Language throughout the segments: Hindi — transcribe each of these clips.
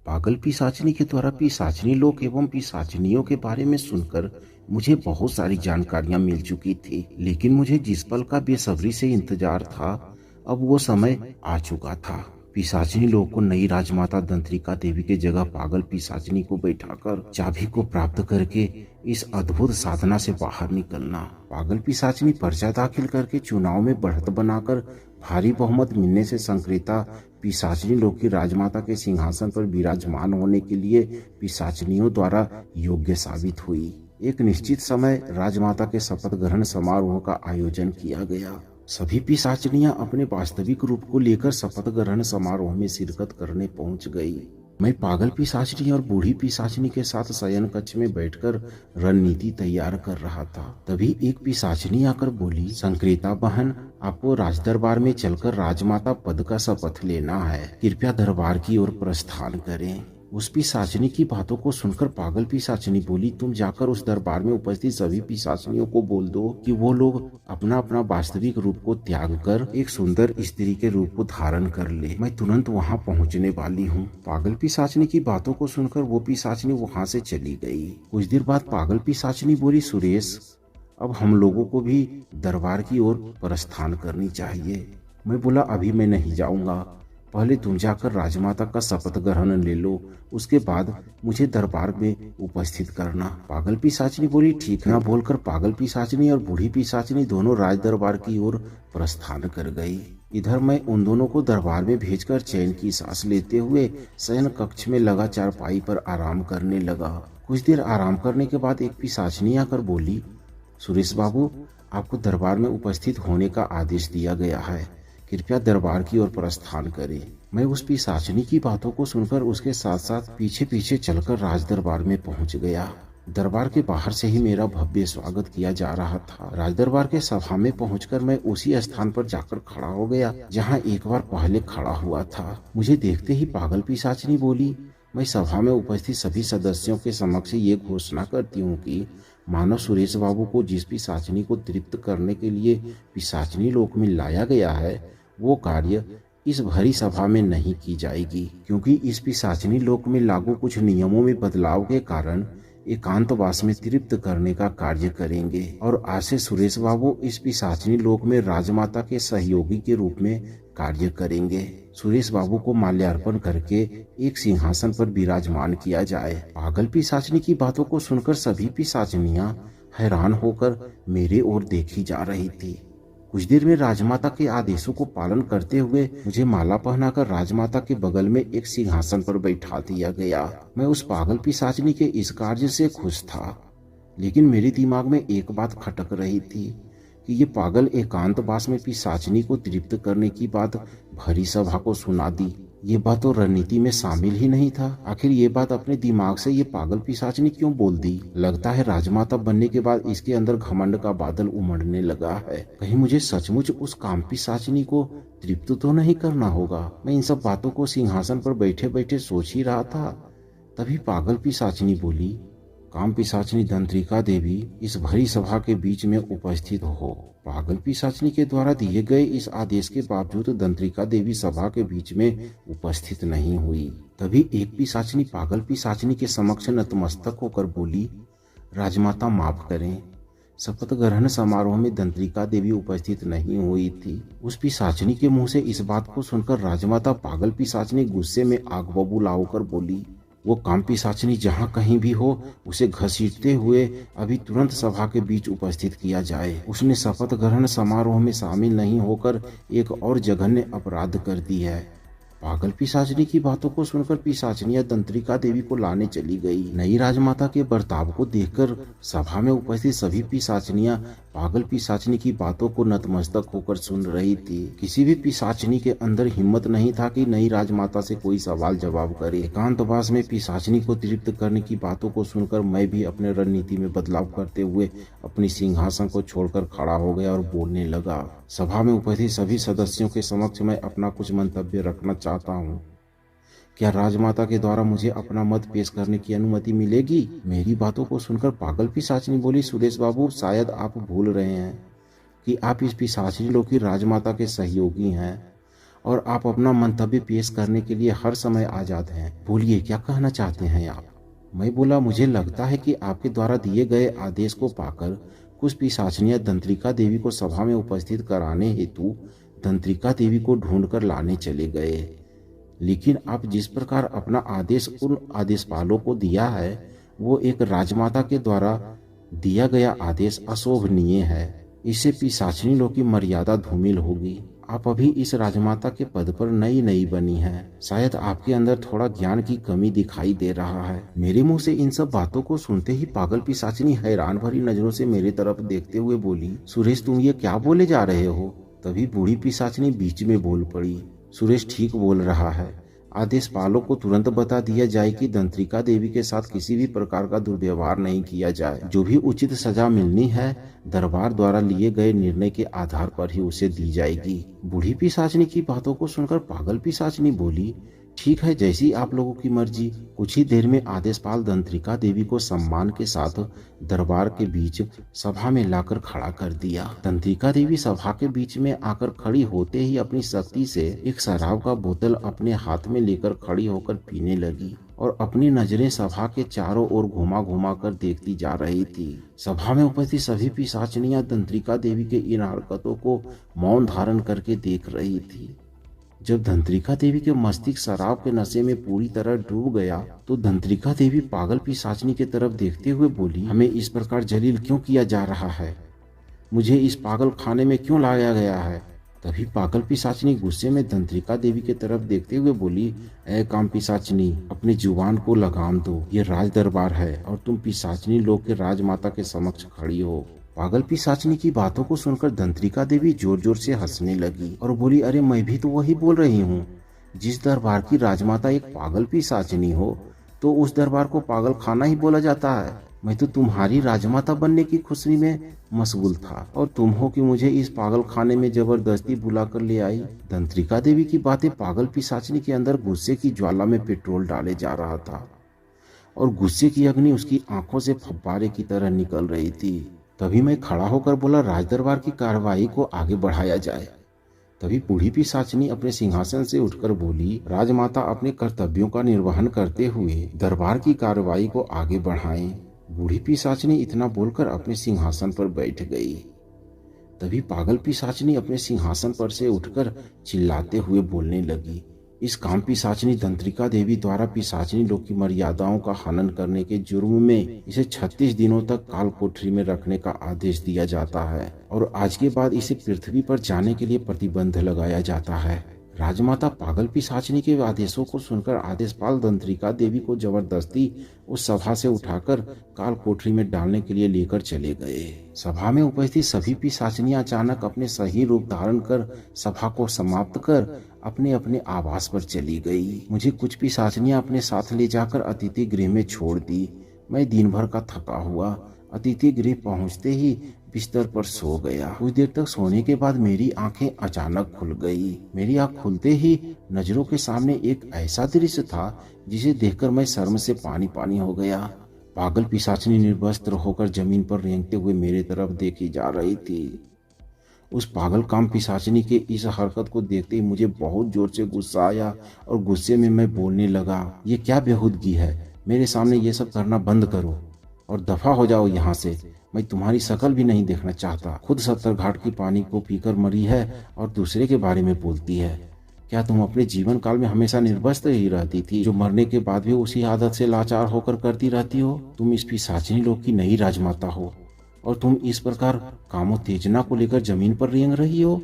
पागल पिशाचिनी के द्वारा पिशाचिनी लोक एवं पिशाचिनियों के बारे में सुनकर मुझे बहुत सारी जानकारियां मिल चुकी थी, लेकिन मुझे जिस पल का बेसब्री से इंतजार था, अब वो समय आ चुका था। पिशाचिनी लोक को नई राजमाता दंत्रिका देवी के जगह पागल पिशाचिनी को बैठाकर चाबी को प्राप्त करके इस अद्भुत साधना से बाहर निकलना। पागल पिशाचिनी पर्चा दाखिल करके चुनाव में बढ़त बनाकर भारी बहुमत मिलने से संक्रेता पिशाचिनी लोक की राजमाता के सिंहासन पर विराजमान होने के लिए पिशाचिनियों द्वारा योग्य साबित हुई। एक निश्चित समय राजमाता के शपथ ग्रहण समारोह का आयोजन किया गया। सभी पिशाचिनियां अपने वास्तविक रूप को लेकर शपथ ग्रहण समारोह में शिरकत करने पहुंच गई। मैं पागल पिशाचिनी और बूढ़ी पिशाचिनी के साथ शयन कक्ष में बैठकर रणनीति तैयार कर रहा था। तभी एक पिशाचिनी आकर बोली, संक्रेता बहन, आपको राजदरबार में चलकर राजमाता पद का शपथ लेना है। कृपया दरबार की ओर प्रस्थान करें। उस पिशाचिनी की बातों को सुनकर पागल पिशाचिनी बोली, तुम जाकर उस दरबार में उपस्थित सभी पिशाचिनियों को बोल दो कि वो लोग अपना अपना वास्तविक रूप को त्याग कर एक सुंदर स्त्री के रूप को धारण कर ले। मैं तुरंत वहां पहुंचने वाली हूँ। पागल पिशाचिनी की बातों को सुनकर वो पिशाचिनी वहां से चली गई। कुछ देर बाद पागल पिशाचिनी बोली, सुरेश, अब हम लोगों को भी दरबार की ओर प्रस्थान करनी चाहिए। मैं बोला, अभी मैं नहीं जाऊंगा, पहले तुम जाकर राजमाता का शपथ ग्रहण ले लो, उसके बाद मुझे दरबार में उपस्थित करना। पागल पिशाचिनी बोली, ठीक है। बोलकर पागल पिशाचिनी और बूढ़ी पिशाचिनी दोनों राज दरबार की ओर प्रस्थान कर गई। इधर मैं उन दोनों को दरबार में भेजकर चैन की सांस लेते हुए शयन कक्ष में लगा चारपाई पर आराम करने लगा। कुछ देर आराम करने के बाद एक पिशाचिनी आकर बोली, सुरेश बाबू, आपको दरबार में उपस्थित होने का आदेश दिया गया है, कृपया दरबार की ओर प्रस्थान करें। मैं उस पिशाचिनी की बातों को सुनकर उसके साथ साथ पीछे पीछे चलकर राज दरबार में पहुंच गया। दरबार के बाहर से ही मेरा भव्य स्वागत किया जा रहा था। राज दरबार के सभा में पहुंचकर मैं उसी स्थान पर जाकर खड़ा हो गया जहां एक बार पहले खड़ा हुआ था। मुझे देखते ही पागल पिशाचिनी बोली, मैं सभा में उपस्थित सभी सदस्यों के समक्ष ये घोषणा करती हूँ कि मानव सुरेश बाबू को जिस पिशाचिनी को तृप्त करने के लिए पिशाचिनी लोक में लाया गया है, वो कार्य इस भरी सभा में नहीं की जाएगी, क्योंकि इस पिशाचिनी लोक में लागू कुछ नियमों में बदलाव के कारण एकांतवास में तृप्त करने का कार्य करेंगे और आज से सुरेश बाबू इस पिशाचिनी लोक में राजमाता के सहयोगी के रूप में कार्य करेंगे। सुरेश बाबू को माल्यार्पण करके एक सिंहासन पर विराजमान किया जाए। पागल पिशाचिनी की बातों को सुनकर सभी पिशाचिनियां हैरान होकर मेरे ओर देखी जा रही थी। कुछ देर में राजमाता के आदेशों को पालन करते हुए मुझे माला पहनाकर राजमाता के बगल में एक सिंहासन पर बैठा दिया गया। मैं उस पागल पिशाचिनी के इस कार्य से खुश था, लेकिन मेरे दिमाग में एक बात खटक रही थी कि ये पागल एकांतवास में पिशाचिनी को तृप्त करने की बात भरी सभा को सुना दी। ये बात तो रणनीति में शामिल ही नहीं था। आखिर ये बात अपने दिमाग से ये पागल पिशाचिनी क्यों बोल दी? लगता है राजमाता बनने के बाद इसके अंदर घमंड का बादल उमड़ने लगा है। कहीं मुझे सचमुच उस काम पिशाचिनी को तृप्त तो नहीं करना होगा। मैं इन सब बातों को सिंहासन पर बैठे बैठे सोच ही रहा था। तभी पागल पिशाचिनी बोली, काम पिशाचिनी दंत्रिका देवी इस भरी सभा के बीच में उपस्थित हो। पागल पिशाचिनी के द्वारा दिए गए इस आदेश के बावजूद दंत्रिका देवी सभा के बीच में उपस्थित नहीं हुई। तभी एक पिशाचिनी पागल पिशाचिनी के समक्ष नतमस्तक होकर बोली, राजमाता माफ करें, शपथ ग्रहण समारोह में दंत्रिका देवी उपस्थित नहीं हुई थी। उस पिशाचिनी के मुंह से इस बात को सुनकर राजमाता पागल पिशाचिनी गुस्से में आग बबूला होकर बोली, वो काम पिशाचिनी जहाँ कहीं भी हो उसे घसीटते हुए अभी तुरंत सभा के बीच उपस्थित किया जाए। उसने शपथ ग्रहण समारोह में शामिल नहीं होकर एक और जघन्य अपराध कर दी है। पागल पिशाचिनी की बातों को सुनकर पिशाचिनियां दंत्रिका देवी को लाने चली गई। नई राजमाता के बर्ताव को देखकर सभा में उपस्थित सभी पिशाचिनियां पागल पिशाचिनी की बातों को नतमस्तक होकर सुन रही थी। किसी भी पिशाचिनी के अंदर हिम्मत नहीं था कि नई राजमाता से कोई सवाल जवाब करे। एकांतवास में पिशाचिनी को तृप्त करने की बातों को सुनकर मैं भी अपने रणनीति में बदलाव करते हुए अपनी सिंहासन को छोड़कर खड़ा हो गया और बोलने लगा। सभा में उपस्थित सभी सदस्यों के समक्ष मैं अपना कुछ मंतव्य रखना चाहता हूँ। क्या राजमाता के द्वारा मुझे अपना मत पेश करने की अनुमति मिलेगी? मेरी बातों को सुनकर पागल पिशाचिनी बोली, सुरेश बाबू, शायद आप भूल रहे हैं कि आप इस पिशाचिनी लोक की राजमाता के सहयोगी हैं और आप अपना मंतव्य पेश करने के लिए हर समय आज़ाद हैं। बोलिए, क्या कहना चाहते हैं आप? मैं बोला, मुझे लगता है कि आपके द्वारा दिए गए आदेश को पाकर कुछ पिशाचिनियां दंत्रिका देवी को सभा में उपस्थित कराने हेतु दंत्रिका देवी को ढूंढ कर लाने चले गए। लेकिन आप जिस प्रकार अपना आदेश उन आदेशपालों को दिया है, वो एक राजमाता के द्वारा दिया गया आदेश अशोभनीय है। इससे पिशाचिनी लोग की मर्यादा धूमिल होगी। आप अभी इस राजमाता के पद पर नई नई बनी हैं। शायद आपके अंदर थोड़ा ज्ञान की कमी दिखाई दे रहा है। मेरे मुंह से इन सब बातों को सुनते ही पागल पिशाचिनी हैरान भरी नजरों से मेरी तरफ देखते हुए बोली, सुरेश, तुम ये क्या बोले जा रहे हो? तभी बूढ़ी पिशाचिनी बीच में बोल पड़ी, सुरेश ठीक बोल रहा है। आदेशपालों को तुरंत बता दिया जाए कि दंत्रिका देवी के साथ किसी भी प्रकार का दुर्व्यवहार नहीं किया जाए। जो भी उचित सजा मिलनी है दरबार द्वारा लिए गए निर्णय के आधार पर ही उसे दी जाएगी। बूढ़ी पिशाचिनी की बातों को सुनकर पागल पिशाचिनी बोली, ठीक है, जैसी आप लोगों की मर्जी। कुछ ही देर में आदेशपाल दंत्रिका देवी को सम्मान के साथ दरबार के बीच सभा में लाकर खड़ा कर दिया। दंत्रिका देवी सभा के बीच में आकर खड़ी होते ही अपनी शक्ति से एक शराब का बोतल अपने हाथ में लेकर खड़ी होकर पीने लगी और अपनी नजरें सभा के चारों ओर घुमा घुमा कर देखती जा रही थी। सभा में उपस्थित सभी पिशाचिनियां दंत्रिका देवी के इन हरकतों को मौन धारण करके देख रही थी। जब दंत्रिका देवी के मस्तिष्क शराब के नशे में पूरी तरह डूब गया तो दंत्रिका देवी पागल पिशाचिनी की तरफ देखते हुए बोली, हमें इस प्रकार जलील क्यों किया जा रहा है? मुझे इस पागल खाने में क्यों लाया गया है? तभी पागल पिशाचिनी गुस्से में दंत्रिका देवी की तरफ देखते हुए बोली, ऐ काम पिशाचिनी, अपनी जुबान को लगाम दो। ये राज दरबार है और तुम पिशाचिनी लोग के राजमाता के समक्ष खड़ी हो। पागल पिशाचिनी की बातों को सुनकर दंत्रिका देवी जोर जोर से हंसने लगी और बोली, अरे मैं भी तो वही बोल रही हूँ। जिस दरबार की राजमाता एक पागल पिशाचिनी हो तो उस दरबार को पागल खाना ही बोला जाता है। मैं तो तुम्हारी राजमाता बनने की खुशी में मशगूल था और तुम हो कि मुझे इस पागल खाने में जबरदस्ती बुला कर ले आई। दंत्रिका देवी की बातें पागल पिशाचिनी के अंदर गुस्से की ज्वाला में पेट्रोल डाले जा रहा था और गुस्से की अग्नि उसकी आंखों से फव्वारे की तरह निकल रही थी। तभी मैं खड़ा होकर बोला, राजदरबार की कार्रवाई को आगे बढ़ाया जाए। तभी बूढ़ी पिशाचिनी अपने सिंहासन से उठकर बोली, राजमाता अपने कर्तव्यों का निर्वहन करते हुए दरबार की कार्रवाई को आगे बढ़ाएं। बूढ़ी पिशाचिनी इतना बोलकर अपने सिंहासन पर बैठ गई। तभी पागल पिशाचिनी अपने सिंहासन पर से उठकर चिल्लाते हुए बोलने लगी, इस काम पिशाचिनी दंत्रिका देवी द्वारा पिशाचिनी लोग की मर्यादाओं का हनन करने के जुर्म में इसे 36 दिनों तक काल कोठरी में रखने का आदेश दिया जाता है और आज के बाद इसे पृथ्वी पर जाने के लिए प्रतिबंध लगाया जाता है। राजमाता पागल पिशाचिनी के आदेशों को सुनकर आदेशपाल दंत्रिका देवी को जबरदस्ती उस सभा से उठाकर काल कोठरी में डालने के लिए लेकर चले गए। सभा में उपस्थित सभी पिशाचिनियां अचानक अपने सही रूप धारण कर सभा को समाप्त कर अपने अपने आवास पर चली गई। मुझे कुछ पिशाचिनियां अपने साथ ले जाकर अतिथि गृह में छोड़ दी। मैं दिन भर का थका हुआ अतिथि गृह पहुंचते ही बिस्तर पर सो गया। कुछ देर तक सोने के बाद मेरी आंखें अचानक खुल गई। मेरी आंख खुलते ही नजरों के सामने एक ऐसा दृश्य था जिसे देखकर मैं शर्म से पानी पानी हो गया। पागल पिशाचिनी निर्वस्त्र होकर जमीन पर रेंगते हुए मेरे तरफ देखी जा रही थी। उस पागल काम पिशाचिनी के इस हरकत को देखते ही मुझे बहुत जोर से गुस्सा आया और गुस्से में मैं बोलने लगा, ये क्या बेहूदगी है? मेरे सामने ये सब करना बंद करो और दफा हो जाओ यहाँ से। मैं तुम्हारी शक्ल भी नहीं देखना चाहता। खुद 70 घाट की पानी को पीकर मरी है और दूसरे के बारे में बोलती है। क्या तुम अपने जीवन काल में हमेशा निर्वस्त्र ही रहती थी, जो मरने के बाद भी उसी आदत से लाचार होकर करती रहती हो? तुम इस पिशाचिनी लोग की नई राजमाता हो और तुम इस प्रकार कामोत्तेजना को लेकर जमीन पर रेंग रही हो।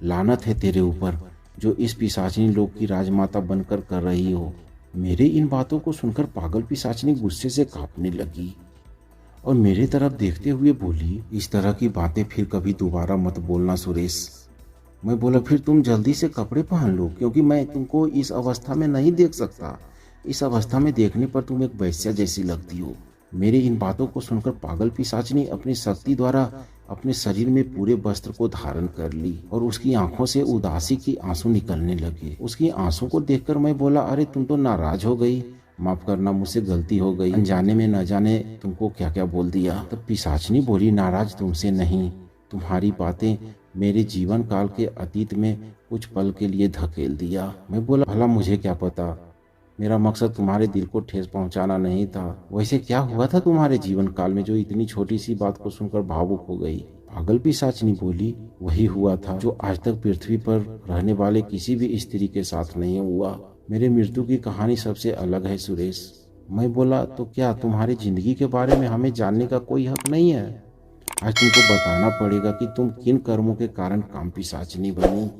लानत है तेरे ऊपर जो इस पिशाचिनी लोग की राजमाता बनकर कर रही हो। मेरे इन बातों को सुनकर पागल पिशाचिनी गुस्से से कांपने लगी और मेरे तरफ देखते हुए बोली, इस तरह की बातें फिर कभी दोबारा मत बोलना सुरेश। मैं बोला, फिर तुम जल्दी से कपड़े पहन लो क्योंकि मैं तुमको इस अवस्था में नहीं देख सकता। इस अवस्था में देखने पर तुम एक वैश्या जैसी लगती हो। मेरे इन बातों को सुनकर पागल पिशाचिनी अपनी शक्ति द्वारा अपने शरीर में पूरे वस्त्र को धारण कर ली और उसकी आंखों से उदासी की आंसू निकलने लगे। उसकी आंसू को देखकर मैं बोला, अरे तुम तो नाराज हो गई। माफ करना, मुझसे गलती हो गई। अनजाने में न जाने तुमको क्या क्या बोल दिया। तब पिशाचिनी बोली, नाराज तुमसे नहीं, तुम्हारी बातें मेरे जीवन काल के अतीत में कुछ पल के लिए धकेल दिया। मैं बोला, भला मुझे क्या पता, मेरा मकसद तुम्हारे दिल को ठेस पहुंचाना नहीं था। वैसे क्या हुआ था तुम्हारे जीवन काल में जो इतनी छोटी सी बात को सुनकर भावुक हो गई? पागल पिशाचिनी बोली, वही हुआ था जो आज तक पृथ्वी पर रहने वाले किसी भी स्त्री के साथ नहीं हुआ। मेरे मृत्यु की कहानी सबसे अलग है सुरेश। मैं बोला, तो क्या तुम्हारी जिंदगी के बारे में हमें जानने का कोई हक नहीं है? आज तुमको बताना पड़ेगा कि तुम किन कर्मों के कारण काम पिशाचिनी बनी।